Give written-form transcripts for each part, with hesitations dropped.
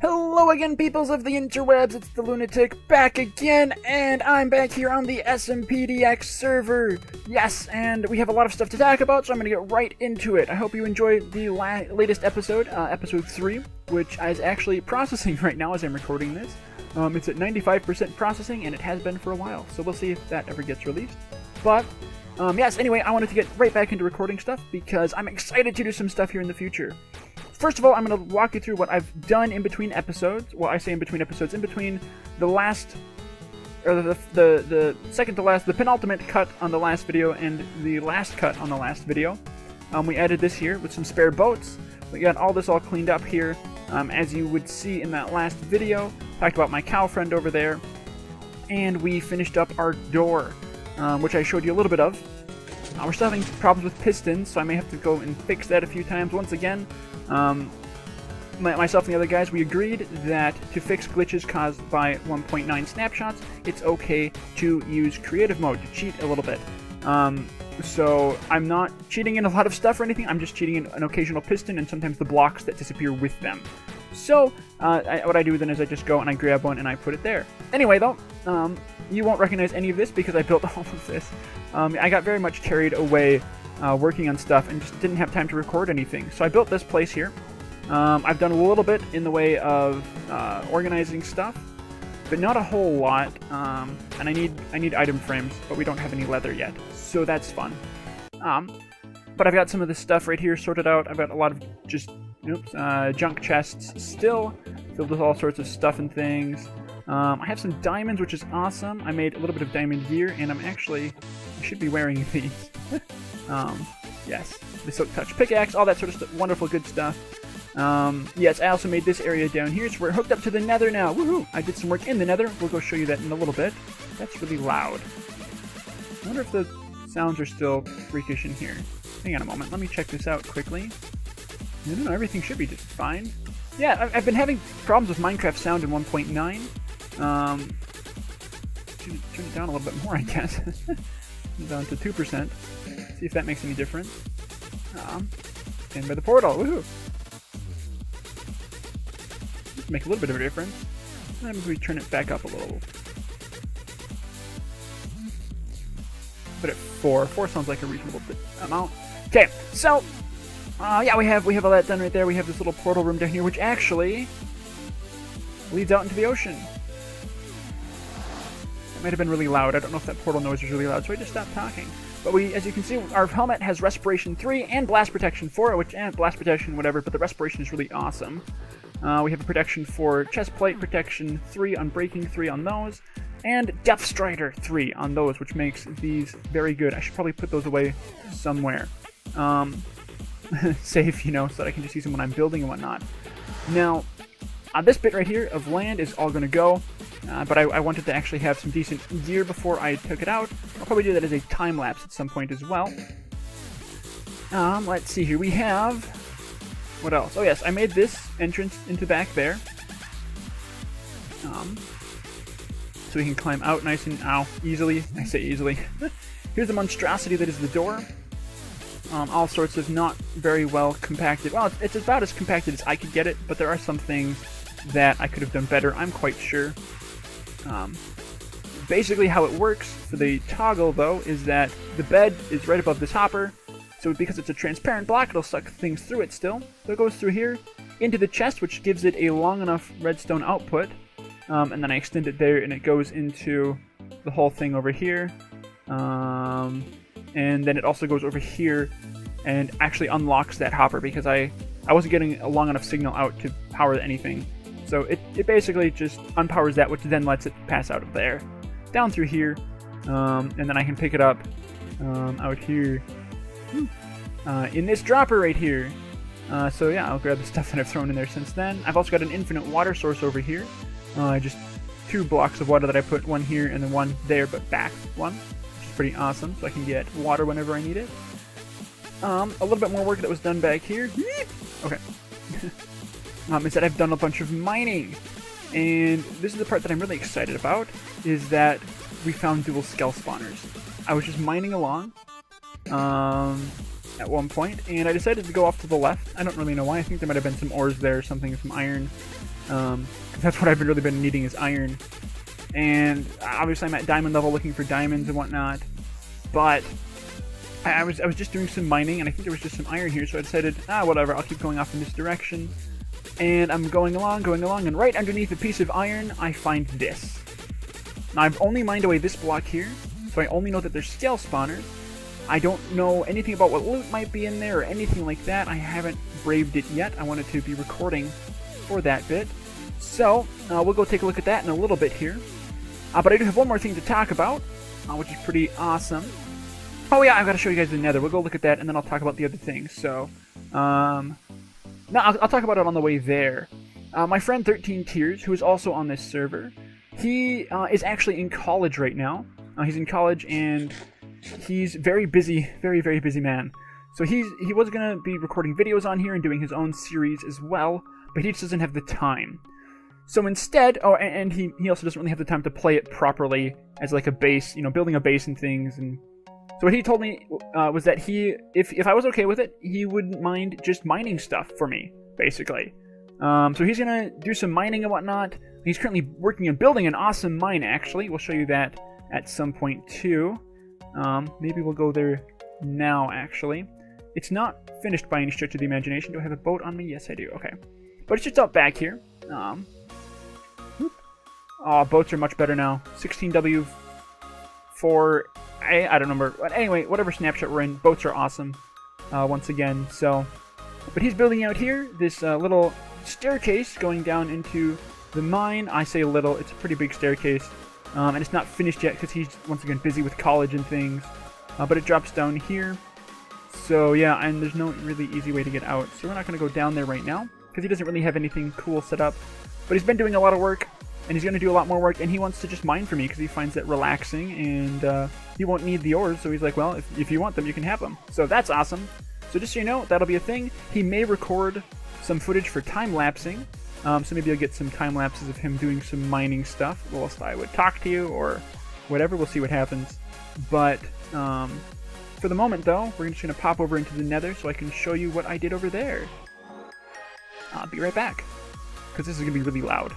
Hello again, peoples of the interwebs, it's the Lunatic back again, and I'm back here on the SMPDX server. Yes, and we have a lot of stuff to talk about, so I'm going to get right into it. I hope you enjoyed the latest episode, episode 3, which is actually processing right now as I'm recording this. It's at 95% processing, and it has been for a while, so we'll see if that ever gets released. But, yes, anyway, I wanted to get right back into recording stuff, because I'm excited to do some stuff here in the future. First of all, I'm going to walk you through what I've done in between episodes. Well, I say in between episodes, in between the last, or the second to last, the penultimate cut on the last video and the last cut on the last video. We added this here with some spare boats. We got all this all cleaned up here. As you would see in that last video, talked about my cow friend over there. And we finished up our door, which I showed you a little bit of. We're still having problems with pistons, so I may have to go and fix that a few times. Once again, myself and the other guys, we agreed that to fix glitches caused by 1.9 snapshots, it's okay to use creative mode, to cheat a little bit. So I'm not cheating in a lot of stuff or anything, I'm just cheating in an occasional piston and sometimes the blocks that disappear with them. So, what I do then is I just go and I grab one and I put it there. Anyway though, you won't recognize any of this because I built all of this. I got very much carried away working on stuff and just didn't have time to record anything. So I built this place here. I've done a little bit in the way of organizing stuff, but not a whole lot. And I need item frames, but we don't have any leather yet, so that's fun. But I've got some of this stuff right here sorted out. I've got a lot of just junk chests still, filled with all sorts of stuff and things. I have some diamonds, which is awesome. I made a little bit of diamond gear, and I should be wearing these. Yes, the Silk Touch pickaxe, all that sort of stuff, wonderful, good stuff. Yes, I also made this area down here, so we're hooked up to the nether now. Woohoo! I did some work in the nether. We'll go show you that in a little bit. That's really loud. I wonder if the sounds are still freakish in here. Hang on a moment, let me check this out quickly. No, everything should be just fine. Yeah, I've been having problems with Minecraft sound in 1.9. Turn it down a little bit more, I guess. Down to 2%. See if that makes any difference. And by the portal, woohoo! Make a little bit of a difference. Maybe we turn it back up a little. But at 4 sounds like a reasonable amount. Okay, so yeah, we have all that done right there. We have this little portal room down here, which actually leads out into the ocean. It might have been really loud. I don't know if that portal noise was really loud, so I just stopped talking. But as you can see, our helmet has Respiration 3 and Blast Protection 4, which, Blast Protection, whatever, but the Respiration is really awesome. We have a protection for chest plate, protection 3 on breaking 3 on those, and Death Strider 3 on those, which makes these very good. I should probably put those away somewhere. Safe, so that I can just use them when I'm building and whatnot. Now, this bit right here of land is all going to go, but I wanted to actually have some decent gear before I took it out. I'll probably do that as a time-lapse at some point as well. Let's see here. We have... What else? Oh yes, I made this entrance into back there. So we can climb out nice and, easily. I say easily. Here's the monstrosity that is the door. All sorts of not very well compacted. Well, it's about as compacted as I could get it, but there are some things that I could have done better, I'm quite sure. Basically how it works for the toggle, though, is that the bed is right above this hopper, so because it's a transparent block, it'll suck things through it still. So it goes through here, into the chest, which gives it a long enough redstone output, and then I extend it there, and it goes into the whole thing over here. And then it also goes over here and actually unlocks that hopper because I wasn't getting a long enough signal out to power anything. So it basically just unpowers that, which then lets it pass out of there, down through here, and then I can pick it up out here in this dropper right here. So yeah, I'll grab the stuff that I've thrown in there since then. I've also got an infinite water source over here. Just 2 blocks of water that I put, one here and then one there, but back one. Pretty awesome, so I can get water whenever I need it. A little bit more work that was done back here. Okay. Is that I've done a bunch of mining. And this is the part that I'm really excited about, is that we found dual Skell spawners. I was just mining along at one point, and I decided to go off to the left. I don't really know why. I think there might have been some ores there or something, some iron. That's what I've really been needing is iron. And obviously I'm at diamond level looking for diamonds and whatnot. But I was just doing some mining, and I think there was just some iron here, so I decided, whatever, I'll keep going off in this direction. And I'm going along, and right underneath a piece of iron, I find this. Now, I've only mined away this block here, so I only know that there's scale spawners. I don't know anything about what loot might be in there or anything like that. I haven't braved it yet. I wanted to be recording for that bit. So, we'll go take a look at that in a little bit here. But I do have one more thing to talk about, which is pretty awesome. Oh yeah, I've got to show you guys the nether. We'll go look at that, and then I'll talk about the other things. So, no, I'll talk about it on the way there. My friend 13 Tears, who is also on this server, he is actually in college right now. He's in college, and he's very busy, very, very busy man. So he was going to be recording videos on here and doing his own series as well, but he just doesn't have the time. So instead, and he also doesn't really have the time to play it properly as like a base, building a base and things. And so what he told me was that if I was okay with it, he wouldn't mind just mining stuff for me, basically. So he's gonna do some mining and whatnot. He's currently working on building an awesome mine, actually. We'll show you that at some point too. Maybe we'll go there now, actually. It's not finished by any stretch of the imagination. Do I have a boat on me? Yes, I do. Okay. But it's just out back here. Boats are much better now. 16W4A, I don't remember. But anyway, whatever snapshot we're in, boats are awesome once again. So, but he's building out here this little staircase going down into the mine. I say little, it's a pretty big staircase. And it's not finished yet because he's, once again, busy with college and things. But it drops down here. So, yeah, and there's no really easy way to get out. So we're not going to go down there right now because he doesn't really have anything cool set up. But he's been doing a lot of work, and he's going to do a lot more work, and he wants to just mine for me because he finds that relaxing, and he won't need the ores. So he's like, well, if you want them, you can have them. So that's awesome. So just so you know, that'll be a thing. He may record some footage for time-lapsing. So maybe I'll get some time-lapses of him doing some mining stuff whilst I would talk to you or whatever. We'll see what happens. But for the moment, though, we're just going to pop over into the nether so I can show you what I did over there. I'll be right back, because this is going to be really loud.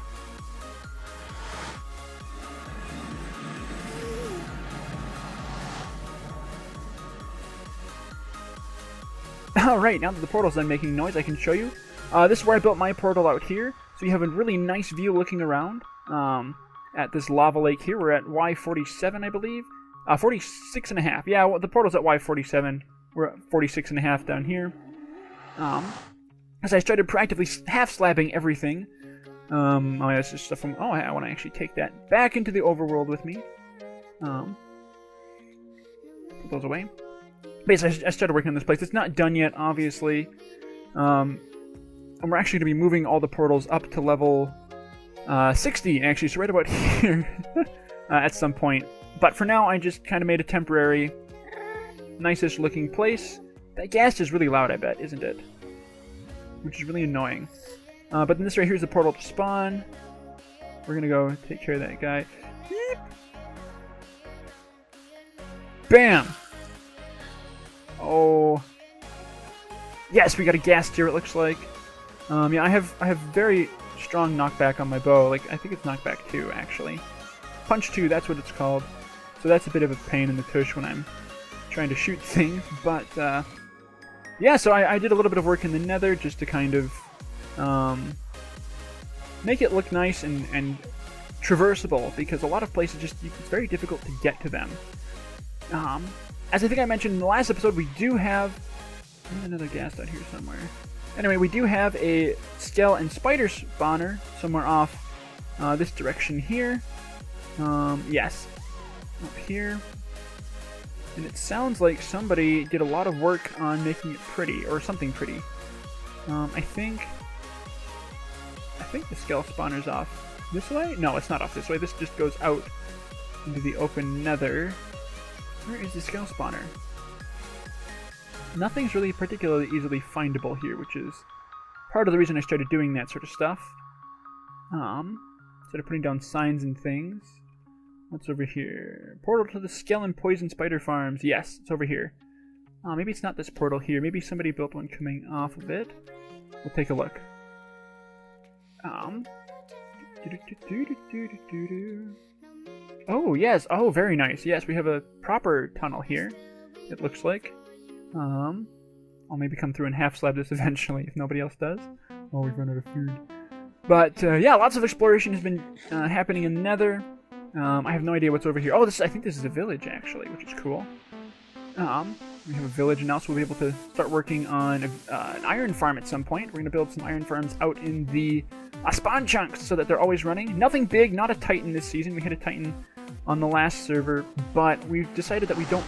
Alright, now that the portal's done making noise, I can show you. This is where I built my portal out here. So you have a really nice view looking around at this lava lake here. We're at Y47, I believe. 46.5. Yeah, well, the portal's at Y47. We're at 46.5 down here. As I started proactively half-slabbing everything. Oh, yeah, this is stuff from... Oh, I want to actually take that back into the overworld with me. Put those away. Basically, I started working on this place. It's not done yet, obviously. And we're actually going to be moving all the portals up to level 60, actually, so right about here at some point. But for now, I just kind of made a temporary, nicest looking place. That gas is really loud, I bet, isn't it? Which is really annoying. But then this right here is the portal to spawn. We're going to go take care of that guy. Beep. Bam! Oh. Yes, we got a gas tier, it looks like. Yeah, I have very strong knockback on my bow. Like, I think it's knockback 2, actually. Punch 2, that's what it's called. So that's a bit of a pain in the tush when I'm trying to shoot things. But, yeah, so I did a little bit of work in the nether just to kind of make it look nice and traversable, because a lot of places just, it's very difficult to get to them. As I think I mentioned in the last episode, we do have... There's another gas out here somewhere. Anyway, we do have a skell and spider spawner somewhere off this direction here. Yes. Up here. And it sounds like somebody did a lot of work on making it pretty, or something pretty. I think the skell spawner's off this way? No, it's not off this way. This just goes out into the open nether. Where is the skell spawner? Nothing's really particularly easily findable here, which is part of the reason I started doing that sort of stuff. Started putting down signs and things. What's over here? Portal to the Skell and Poison Spider Farms. Yes, it's over here. Maybe it's not this portal here. Maybe somebody built one coming off of it. We'll take a look. Oh, yes. Oh, very nice. Yes, we have a proper tunnel here, it looks like. I'll maybe come through and half slab this eventually if nobody else does. Oh, we've run out of food. But, yeah, lots of exploration has been happening in Nether. I have no idea what's over here. Oh, I think this is a village, actually, which is cool. We have a village now, so we'll be able to start working on an iron farm at some point. We're going to build some iron farms out in the spawn chunks so that they're always running. Nothing big, not a Titan this season. We hit a Titan on the last server, but we've decided that we don't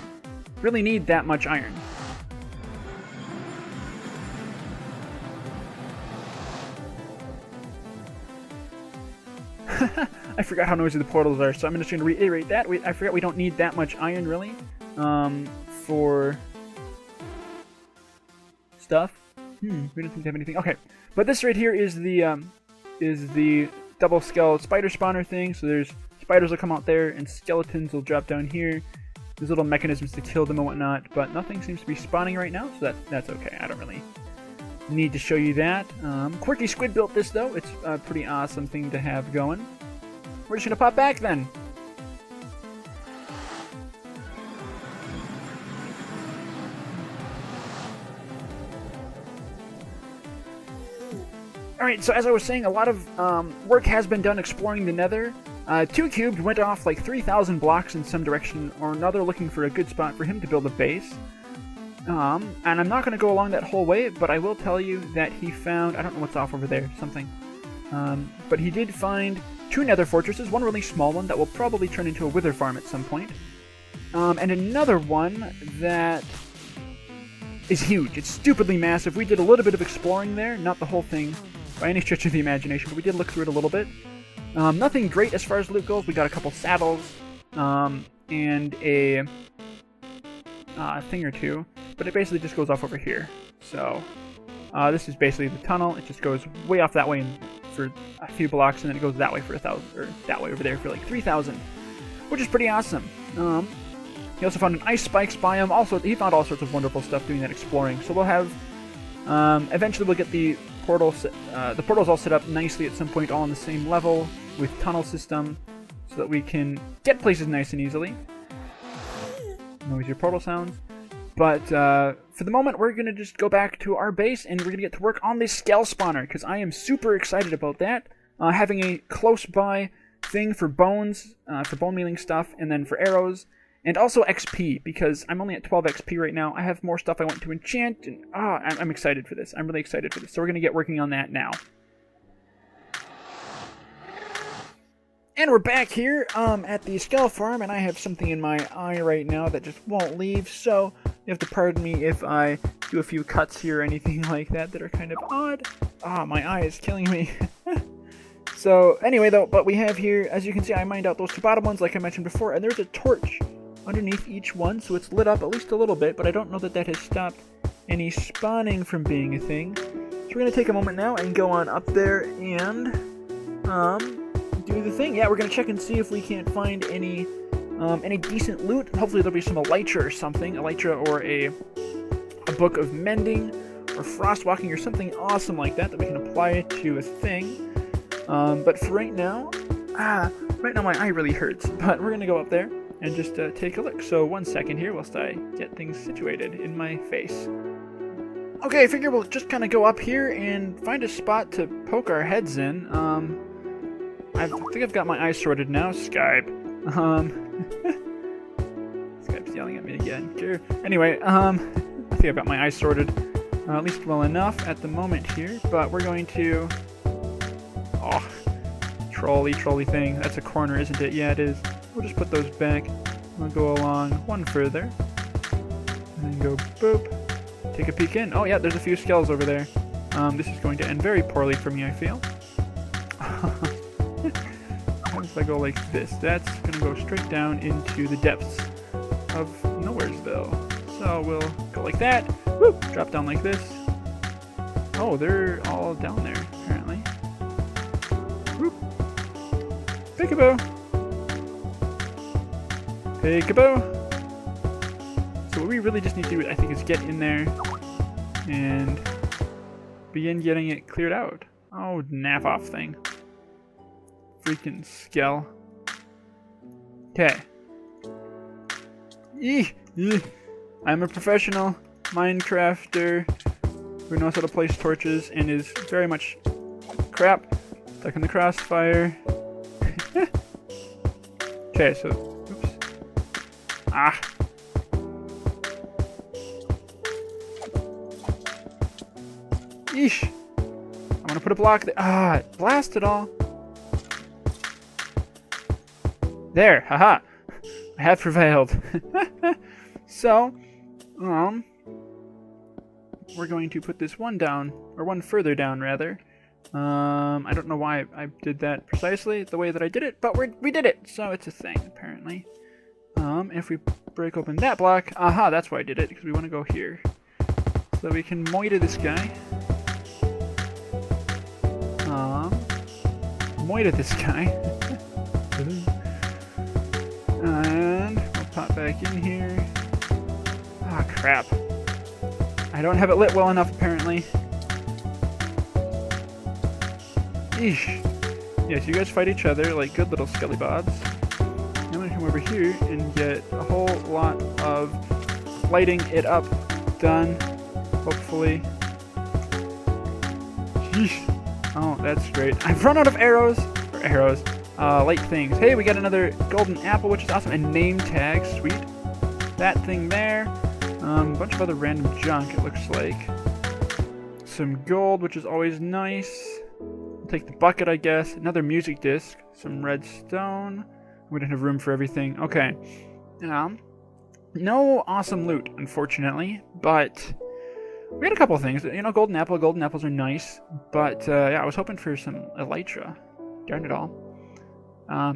really need that much iron. I forgot how noisy the portals are, so I'm just going to reiterate that. I forgot we don't need that much iron, really, for stuff. We don't seem to have anything. Okay, but this right here is the double skull spider spawner thing. So there's spiders will come out there, and skeletons will drop down here. There's little mechanisms to kill them and whatnot, but nothing seems to be spawning right now, so that's okay. I don't really need to show you that. Quirky Squid built this, though. It's a pretty awesome thing to have going. We're just going to pop back, then. Alright, so as I was saying, a lot of work has been done exploring the Nether. 2Cubed went off like 3,000 blocks in some direction or another looking for a good spot for him to build a base. And I'm not going to go along that whole way, but I will tell you that he found, I don't know what's off over there, something. But he did find 2 nether fortresses, one really small one that will probably turn into a wither farm at some point. And another one that is huge. It's stupidly massive. We did a little bit of exploring there, not the whole thing by any stretch of the imagination, but we did look through it a little bit. Nothing great as far as loot goes. We got a couple saddles, and a thing or two, but it basically just goes off over here. So this is basically the tunnel. It just goes way off that way for a few blocks, and then it goes that way for 1,000, or that way over there for like 3,000, which is pretty awesome. He also found an ice spikes biome. Also, he found all sorts of wonderful stuff doing that exploring. So we'll have, eventually we'll get the portals all set up nicely at some point, all on the same level with tunnel system, so that we can get places nice and easily. Noise your portal sounds. But for the moment, we're going to just go back to our base, and we're going to get to work on this Skell spawner, because I am super excited about that. Having a close-by thing for bones, for bone mealing stuff, and then for arrows, and also XP, because I'm only at 12 XP right now. I have more stuff I want to enchant, and I'm excited for this. I'm really excited for this. So we're going to get working on that now. And we're back here at the Skell farm, and I have something in my eye right now that just won't leave, so you have to pardon me if I do a few cuts here or anything like that that are kind of odd. My eye is killing me. So anyway, though, but we have here, as you can see, I mined out those 2 bottom ones like I mentioned before, and there's a torch underneath each one, so it's lit up at least a little bit, but I don't know that that has stopped any spawning from being a thing. So we're going to take a moment now and go on up there and do the thing. Yeah, we're going to check and see if we can't find any decent loot. Hopefully there'll be some elytra or something, elytra or a book of mending or frostwalking or something awesome like that we can apply to a thing. But for right now my eye really hurts, but we're going to go up there and just take a look. So 1 second here whilst I get things situated in my face. Okay, I figure we'll just kind of go up here and find a spot to poke our heads in. I think I've got my eyes sorted now. Skype. Skype's yelling at me again. Sure. Anyway, I think I've got my eyes sorted at least well enough at the moment here, but we're going to... Oh, trolley thing. That's a corner, isn't it? Yeah, it is. We'll just put those back. We'll go along one further. And then go boop. Take a peek in. Oh yeah, there's a few skells over there. This is going to end very poorly for me, I feel. What if I go like this? That's going to go straight down into the depths of Nowheresville. So we'll go like that. Whoop, drop down like this. Oh, they're all down there, apparently. Whoop. Peekaboo. Peekaboo. So what we really just need to do, I think, is get in there and begin getting it cleared out. Oh, naff off thing. freaking Skell. Okay. I'm a professional Minecrafter who knows how to place torches and is very much crap. Stuck in the crossfire. Okay, so oops. Ah. Yeesh. I'm gonna put a block there. Ah, blast it all. There, haha. I have prevailed. So, we're going to put this one down, or one further down rather. I don't know why I did that precisely the way that I did it, but we did it, so it's a thing apparently. If we break open that block, aha, that's why I did it, because we want to go here, so we can moita this guy. Moita this guy. And we'll pop back in here. Ah, crap. I don't have it lit well enough, apparently. Eesh. Yes, you guys fight each other like good little skelly bobs. I'm gonna come over here and get a whole lot of lighting it up done, hopefully. Sheesh. Oh, that's great. I've run out of arrows. Light things. Hey, we got another golden apple, which is awesome, and name tags. Sweet. That thing there. A bunch of other random junk, it looks like. Some gold, which is always nice. I'll take the bucket, I guess. Another music disc. Some redstone. We don't have room for everything. Okay. No awesome loot, unfortunately, but we had a couple things. You know, golden apple. Golden apples are nice, but yeah, I was hoping for some elytra. Darn it all.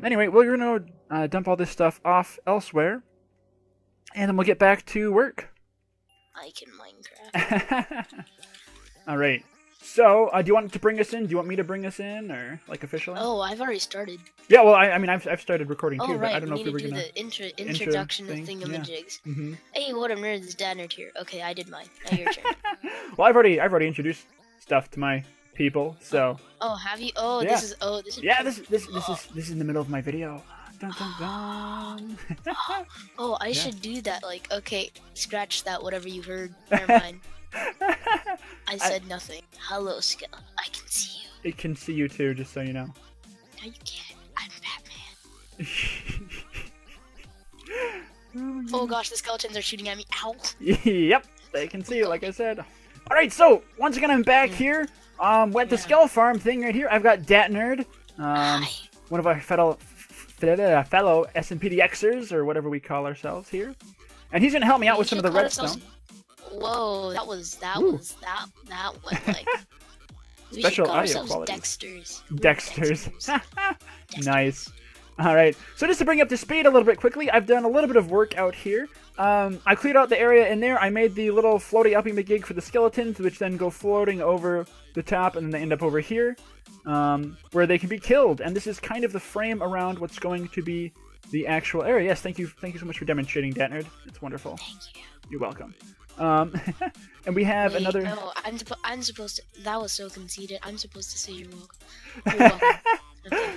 Anyway, we're gonna dump all this stuff off elsewhere, and then we'll get back to work. I can Minecraft. All right. So, do you want to bring us in? Do you want me to bring us in, or like officially? Oh, I've already started. Yeah, well, I mean, I've started recording too, right. but I don't know we if we were need gonna to do the introduction to thing. thingamajigs. Yeah. Mm-hmm. Hey, what up, nerd? This is DatNerd here. Okay, I did mine. Now your turn. Well, I've already introduced stuff to my people, so. Oh, have you? Oh, yeah. this is. Yeah, this is in the middle of my video. Dun, dun, dun. Oh, I should do that. Like, okay, scratch that. Whatever you heard. Never mind. I said nothing. Hello, Skell. I can see you. It can see you too, just so you know. No, you can't. I'm Batman. Oh gosh, the skeletons are shooting at me. Ow. Yep, they can see you, like I said. Alright, so, once again, I'm back here. At the Skell Farm thing right here, I've got DatNerd. One of our fellow SMPDXers, or whatever we call ourselves here. And he's gonna help me out with some of the redstone. Whoa, that went like special audio quality. Dexters. Nice. All right. So just to bring up to speed a little bit quickly, I've done a little bit of work out here. I cleared out the area in there. I made the little floaty uppy McGig for the skeletons, which then go floating over the top, and then they end up over here, where they can be killed. And this is kind of the frame around what's going to be the actual area. Yes, thank you so much for demonstrating, DatNerd. It's wonderful. Thank you. You're welcome. And we have another. No, I'm supposed to. That was so conceited. I'm supposed to say you're welcome. You're welcome. Okay.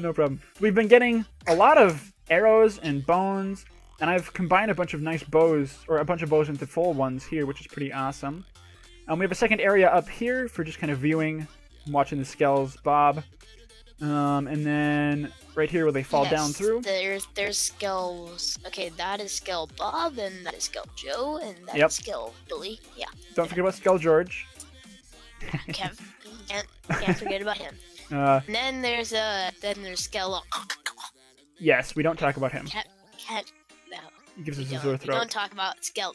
No problem. We've been getting a lot of arrows and bones, and I've combined a bunch of nice bows, or a bunch of bows into full ones here, which is pretty awesome. We have a second area up here for just kind of viewing, watching the skells bob. And then right here where they fall down through. There's Skells. Okay, that is Skell Bob, and that is Skell Joe, and that is Skell Billy. Yeah. Don't forget about Skell George. Can't forget about him. And then there's Skell. Yes, we don't talk about him. No. He gives us a sore throat. Don't talk about Skell.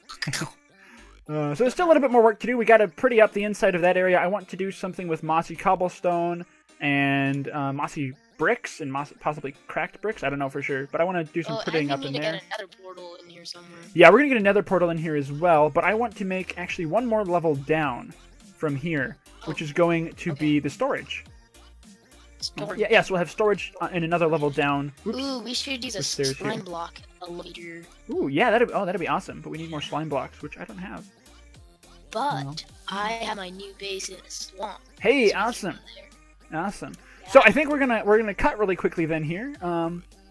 So there's still a little bit more work to do. We got to pretty up the inside of that area. I want to do something with mossy cobblestone and mossy bricks and possibly cracked bricks. I don't know for sure, but I want to do some prettying up in there. We need to get another portal in here somewhere. Yeah, we're gonna get another portal in here as well, but I want to make actually one more level down from here, which is going to be the storage. Yeah, so we'll have storage in another level down. Oops. Ooh, we should use a slime block later. Ooh, yeah, that'd be awesome, but we need more slime blocks, which I don't have. But I have my new base in a swamp. Hey, awesome. Awesome. So I think we're gonna cut really quickly then here.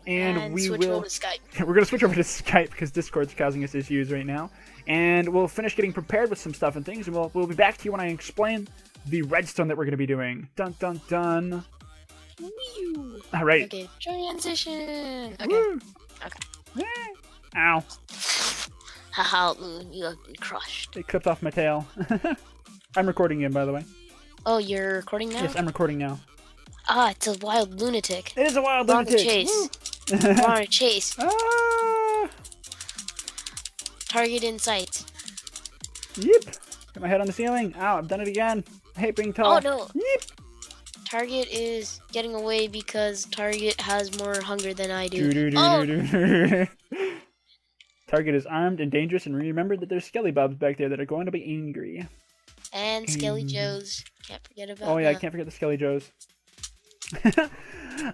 And we switch will. over to Skype. We're gonna switch over to Skype because Discord's causing us issues right now. And we'll finish getting prepared with some stuff and things, and we'll be back to you when I explain the redstone that we're gonna be doing. Dun dun dun. Woo. All right. Okay, transition. Okay. Woo. Okay. Ow! Haha, Moon, you have been crushed. It clipped off my tail. I'm recording again, by the way. Oh, you're recording now? Yes, I'm recording now. Ah, it's a wild lunatic. It is a wild We're on a lunatic. chase. We're on a chase. Ah! Target in sight. Yep. Got my head on the ceiling. Ow, I've done it again. I hate being tall. Oh no. Yep. Target is getting away because Target has more hunger than I do. Do-do-do-do-do. Target is armed and dangerous, and remember that there's Skelly Bobs back there that are going to be angry. And Skelly Joes. Can't forget about Oh yeah, I that. can't forget the Skelly Joes.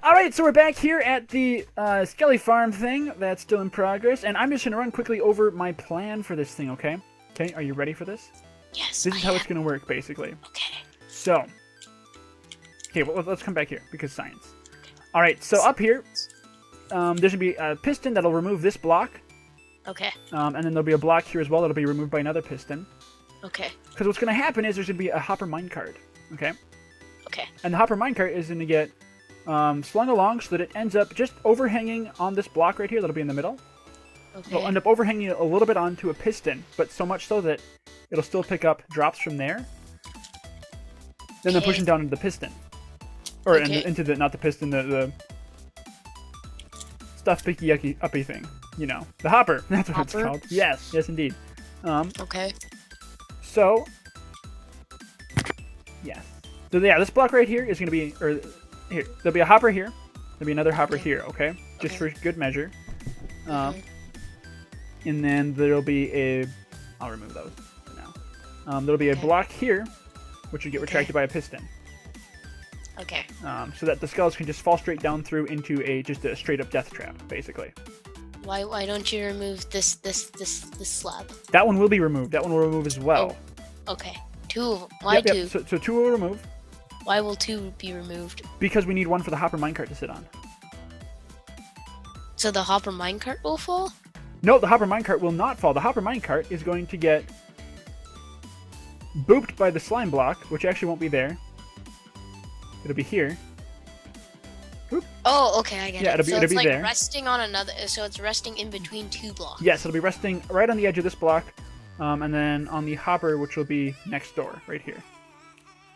Alright, so we're back here at the Skelly Farm thing. That's still in progress. And I'm just going to run quickly over my plan for this thing, okay? Okay, are you ready for this? Yes, This is how it's going to work, basically. Okay. So, okay, well, let's come back here, because science. Alright, so up here, there's going to be a piston that'll remove this block. Okay. And then there'll be a block here as well that'll be removed by another piston. Okay. Because what's going to happen is there's going to be a hopper minecart, okay? Okay. And the hopper minecart is going to get slung along so that it ends up just overhanging on this block right here that'll be in the middle. Okay. It'll end up overhanging a little bit onto a piston, but so much so that it'll still pick up drops from there. Then they're pushing down into the piston. Or into the, not the piston, the stuff picky yucky uppy thing. You know, the hopper. That's what it's called. Yes, yes indeed. Okay. So, yes. So yeah, this block right here is going to be, or here, there'll be a hopper here. There'll be another hopper here, okay? Just for good measure. And then there'll be a, I'll remove those for now. There'll be a block here, which will get retracted by a piston. Okay. So that the skulls can just fall straight down through into just a straight up death trap, basically. Why don't you remove this slab? That one will be removed. That one will remove as well. Oh, okay. Two of them. Why two? So two will remove. Why will two be removed? Because we need one for the hopper minecart to sit on. So the hopper minecart will fall? No, the hopper minecart will not fall. The hopper minecart is going to get booped by the slime block, which actually won't be there. It'll be here. Boop. Oh, okay, I get it. It'll It's be like there. resting on another. So it's resting in between two blocks. Yes, it'll be resting right on the edge of this block, and then on the hopper, which will be next door, right here.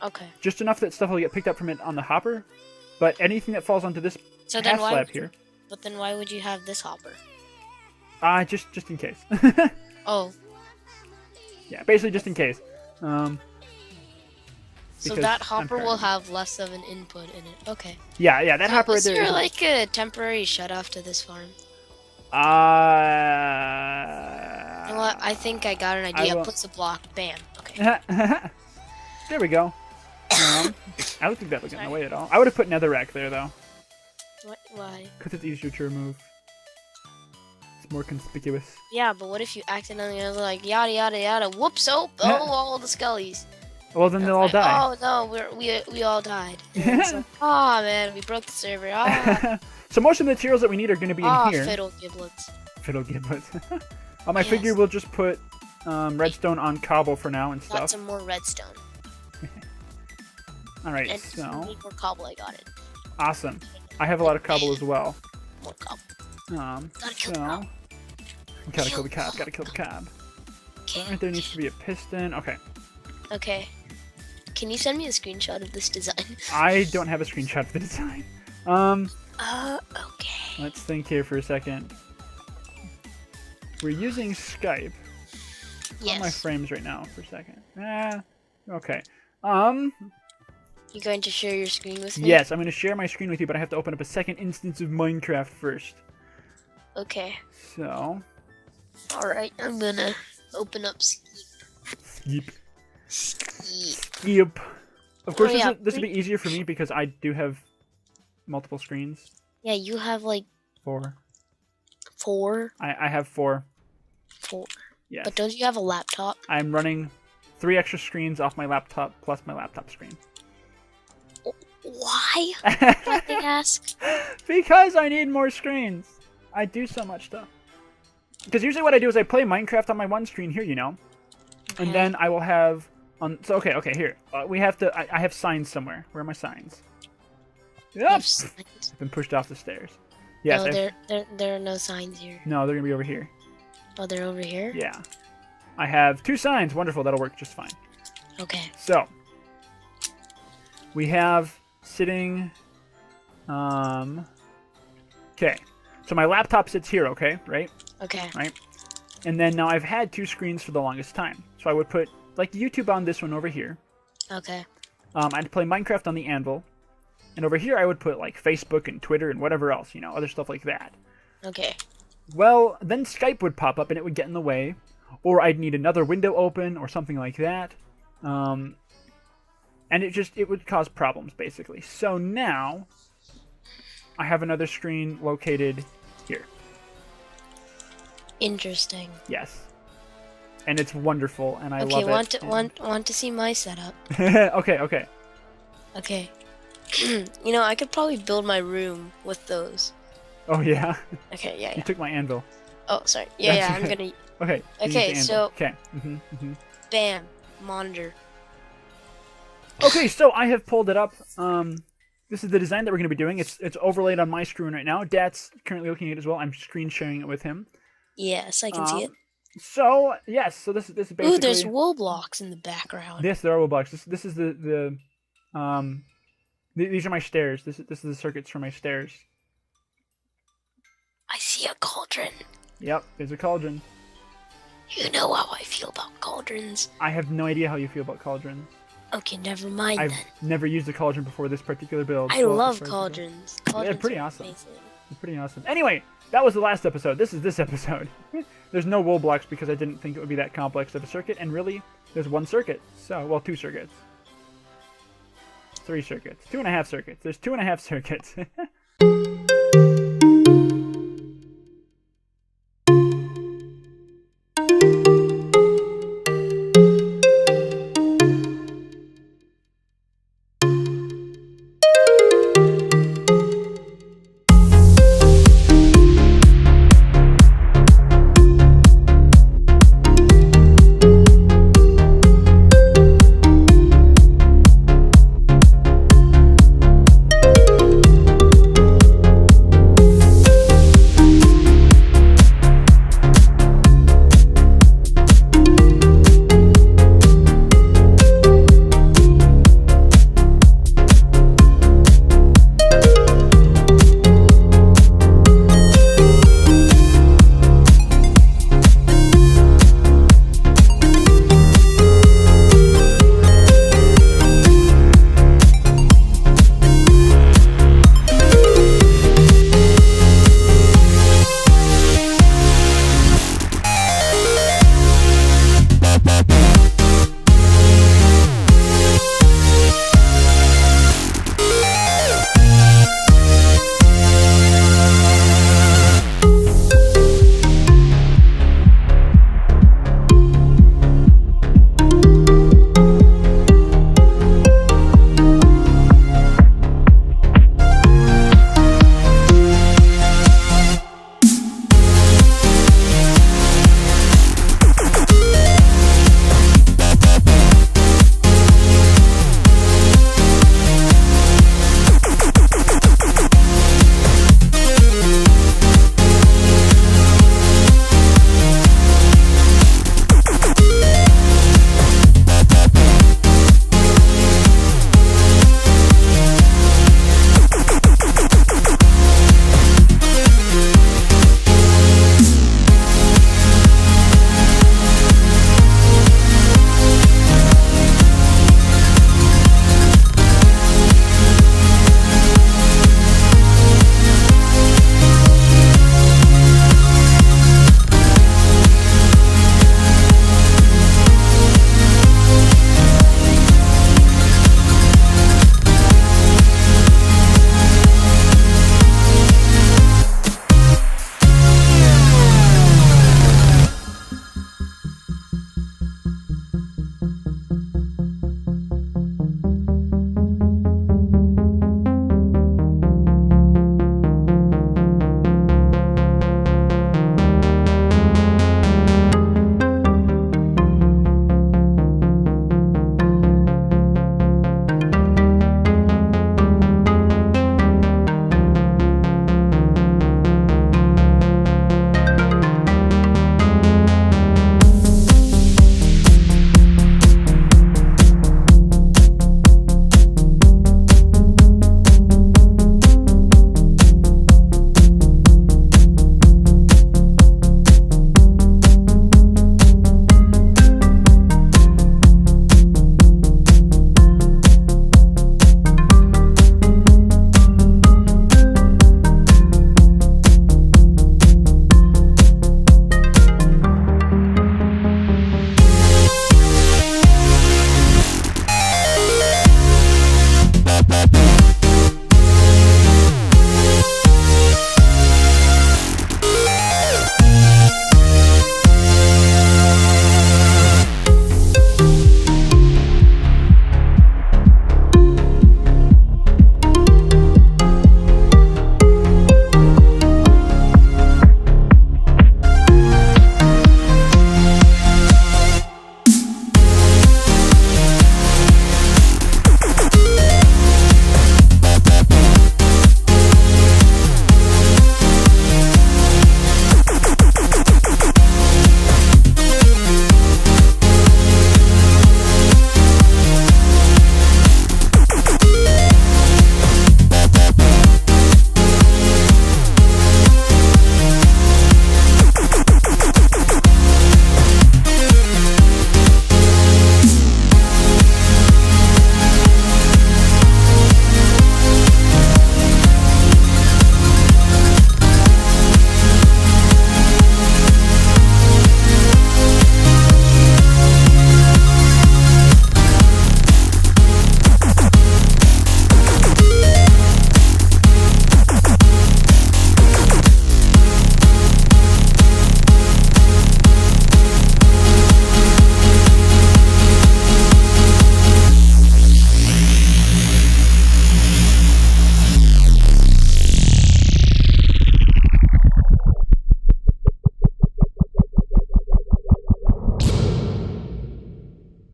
Okay. Just enough that stuff will get picked up from it on the hopper, but anything that falls onto this half slab here. But then why would you have this hopper? Just in case. Oh. Yeah, basically just in case. So that hopper will have less of an input in it. Okay. Yeah, that hopper right Is there. there like a temporary shut-off to this farm? You know what? I think I got an idea. Puts a block. Bam. Okay. There we go. I don't think that would get in the way at all. I would have put netherrack there though. What? Why? Because it's easier to remove. It's more conspicuous. Yeah, but what if you accidentally like yada yada yada? Whoops! Oh, all the skellies. Well, then they'll all die. Oh no, we all died. Oh man, we broke the server. So most of the materials that we need are going to be in here. Fiddle giblets. Fiddle giblets. I figure we'll just put redstone on cobble for now and stuff. Got some more redstone. All right, And so if you need more cobble, I got it. awesome. I have a lot of cobble as well. More cobble. Gotta kill the cob. Gotta kill the cob. Okay. Right there needs to be a piston. Okay. Okay. Can you send me a screenshot of this design? I don't have a screenshot of the design. Okay. Let's think here for a second. We're using Skype. Yes. On my frames right now for a second. Okay. You going to share your screen with me? Yes, I'm going to share my screen with you, but I have to open up a second instance of Minecraft first. Okay. So. Alright, I'm gonna open up Skip. Of course, this will be easier for me because I do have multiple screens. Yeah, you have like 4. 4? I have 4. 4. Yes. But don't you have a laptop? I'm running 3 extra screens off my laptop plus my laptop screen. Why? What they ask? Because I need more screens. I do so much stuff. Because usually what I do is I play Minecraft on my one screen here, you know, and then I will have so okay, here we have to. I have signs somewhere. Where are my signs? Yep. I've been pushed off the stairs. Yes. No, there are no signs here. No, they're gonna be over here. Oh, they're over here? Yeah. I have 2 signs. Wonderful. That'll work just fine. Okay. So we have sitting. Okay. So my laptop sits here. Okay. Right. Okay. Right. And then now I've had 2 screens for the longest time. So I would put like YouTube on this one over here. Okay. I'd play Minecraft on the anvil. And over here I would put like Facebook and Twitter and whatever else, you know, other stuff like that. Okay. Well, then Skype would pop up and it would get in the way. Or I'd need another window open or something like that. And it would cause problems, basically. So now I have another screen located here. Interesting. Yes. And it's wonderful, and I love it. Want to see my setup? Okay. Okay. You know, I could probably build my room with those. Oh, yeah? Okay, yeah. You took my anvil. Oh, sorry. Yeah, I'm gonna... Okay. Okay, so... Okay. Bam. Monitor. Okay, so I have pulled it up. This is the design that we're going to be doing. It's overlaid on my screen right now. Dad's currently looking at it as well. I'm screen sharing it with him. Yes, I can see it. So, yes. So this is basically... Ooh, there's wool blocks in the background. Yes, there are wool blocks. This is these are my stairs. This is the circuits for my stairs. I see a cauldron. Yep, there's a cauldron. You know how I feel about cauldrons. I have no idea how you feel about cauldrons. Okay, never mind I've then. never used a cauldron before this particular build. I love cauldrons. They're pretty awesome. It's pretty awesome. Anyway, that was the last episode. This is this episode. There's no wool blocks because I didn't think it would be that complex of a circuit, and really, there's 1 circuit. So, well, 2 circuits. 3 circuits. 2.5 circuits. There's 2.5 circuits.